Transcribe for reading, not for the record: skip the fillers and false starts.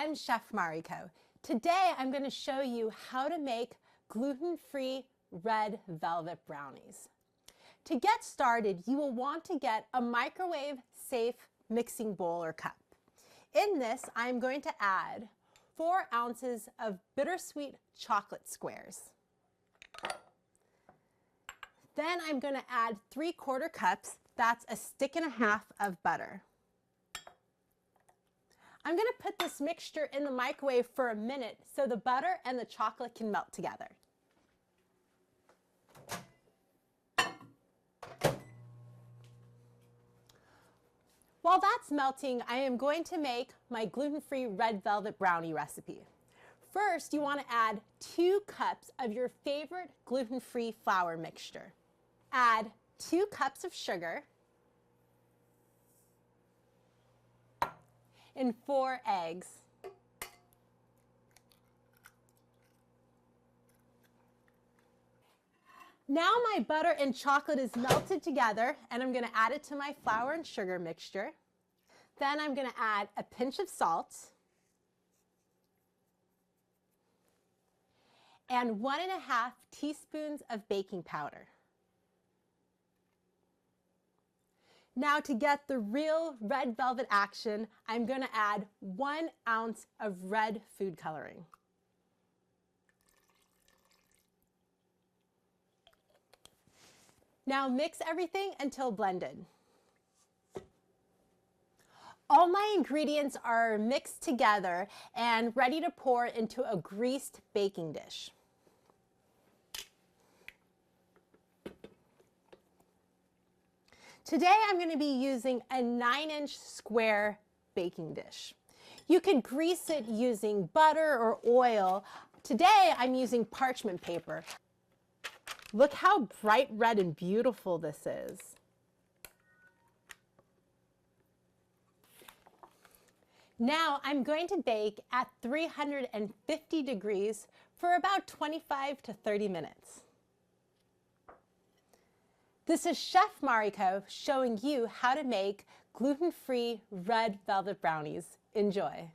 I'm Chef Mariko. Today I'm going to show you how to make gluten-free red velvet brownies. To get started, you will want to get a microwave-safe mixing bowl or cup. In this, I'm going to add 4 ounces of bittersweet chocolate squares. Then I'm going to add 3/4 cups, that's a stick and a half of butter. I'm going to put this mixture in the microwave for a minute so the butter and the chocolate can melt together. While that's melting, I am going to make my gluten-free red velvet brownie recipe. First, you want to add 2 cups of your favorite gluten-free flour mixture. Add 2 cups of sugar and 4 eggs. Now my butter and chocolate is melted together, and I'm going to add it to my flour and sugar mixture. Then I'm going to add a pinch of salt and 1½ teaspoons of baking powder. Now to get the real red velvet action, I'm going to add 1 ounce of red food coloring. Now mix everything until blended. All my ingredients are mixed together and ready to pour into a greased baking dish. Today I'm going to be using a 9-inch square baking dish. You could grease it using butter or oil. Today I'm using parchment paper. Look how bright red and beautiful this is. Now I'm going to bake at 350 degrees for about 25 to 30 minutes. This is Chef Mariko showing you how to make gluten-free red velvet brownies. Enjoy!